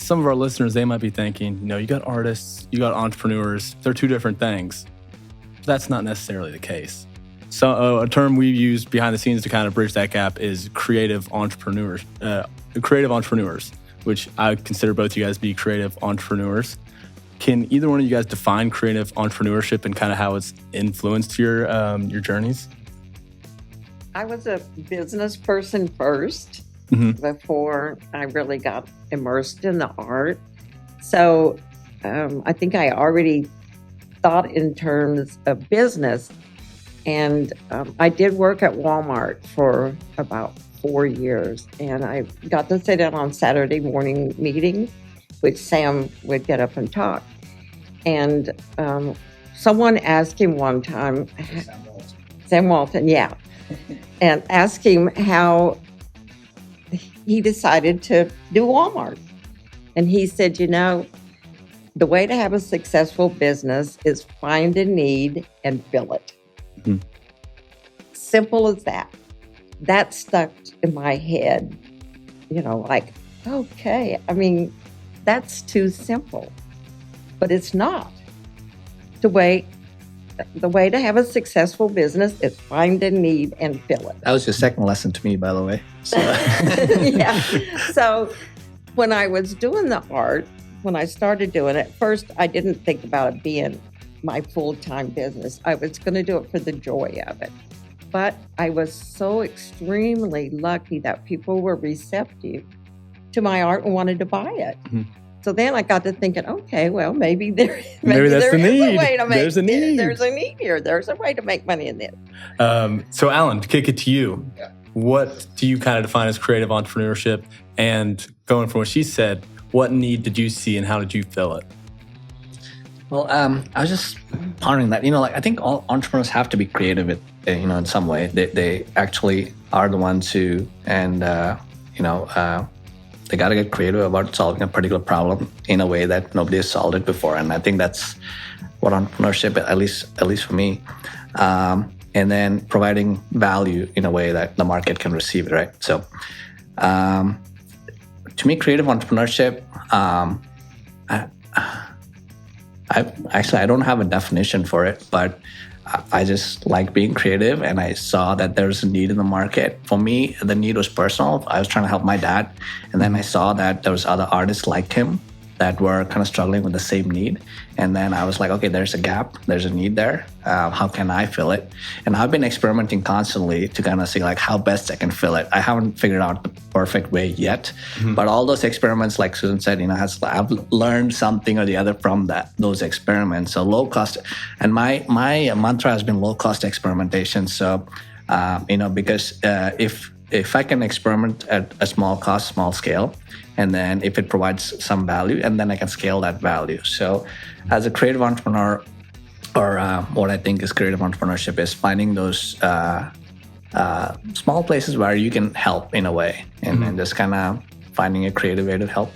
some of our listeners, they might be thinking, you got artists, you got entrepreneurs, they're two different things. That's not necessarily the case. So a term we've used behind the scenes to kind of bridge that gap is creative entrepreneurs, which I consider both you guys to be creative entrepreneurs. Can either one of you guys define creative entrepreneurship and kind of how it's influenced your journeys? I was a business person first before I really got immersed in the art. So I think I already thought in terms of business. And I did work at Walmart for about 4 years. And I got to sit in on Saturday morning meetings, which Sam would get up and talk. And someone asked him one time, Sam Walton, yeah, and asked him how he decided to do Walmart. And he said, the way to have a successful business is find a need and fill it. Mm-hmm. Simple as that. That stuck in my head, okay, that's too simple. But it's not. The way to have a successful business is find a need and fill it. That was your second lesson to me, by the way. So. Yeah. So when I was doing the art, when I started doing it, first I didn't think about it being my full-time business. I was going to do it for the joy of it. But I was so extremely lucky that people were receptive to my art and wanted to buy it. Mm-hmm. So then I got to thinking, okay, well, maybe there is a way to make There's a need. There's a need here. There's a way to make money in this. So Allen, to kick it to you, what do you kind of define as creative entrepreneurship? And going from what she said, what need did you see and how did you fill it? Well, I was just pondering that, I think all entrepreneurs have to be creative, in some way. They actually are the ones who, and, they got to get creative about solving a particular problem in a way that nobody has solved it before. And I think that's what entrepreneurship, at least for me, and then providing value in a way that the market can receive it, right? So to me, creative entrepreneurship, I don't have a definition for it, but I just like being creative, and I saw that there's a need in the market. For me, the need was personal. I was trying to help my dad, and then I saw that there was other artists like him that were kind of struggling with the same need. And then I was like, okay, there's a gap, there's a need there. How can I fill it? And I've been experimenting constantly to kind of see how best I can fill it. I haven't figured out the perfect way yet, but all those experiments, like Susan said, I've learned something or the other from those experiments. So low cost, and my mantra has been low cost experimentation. So, because if I can experiment at a small cost, small scale, and then if it provides some value, and then I can scale that value. So as a creative entrepreneur, or what I think is creative entrepreneurship is finding those small places where you can help in a way, and just kind of finding a creative way to help.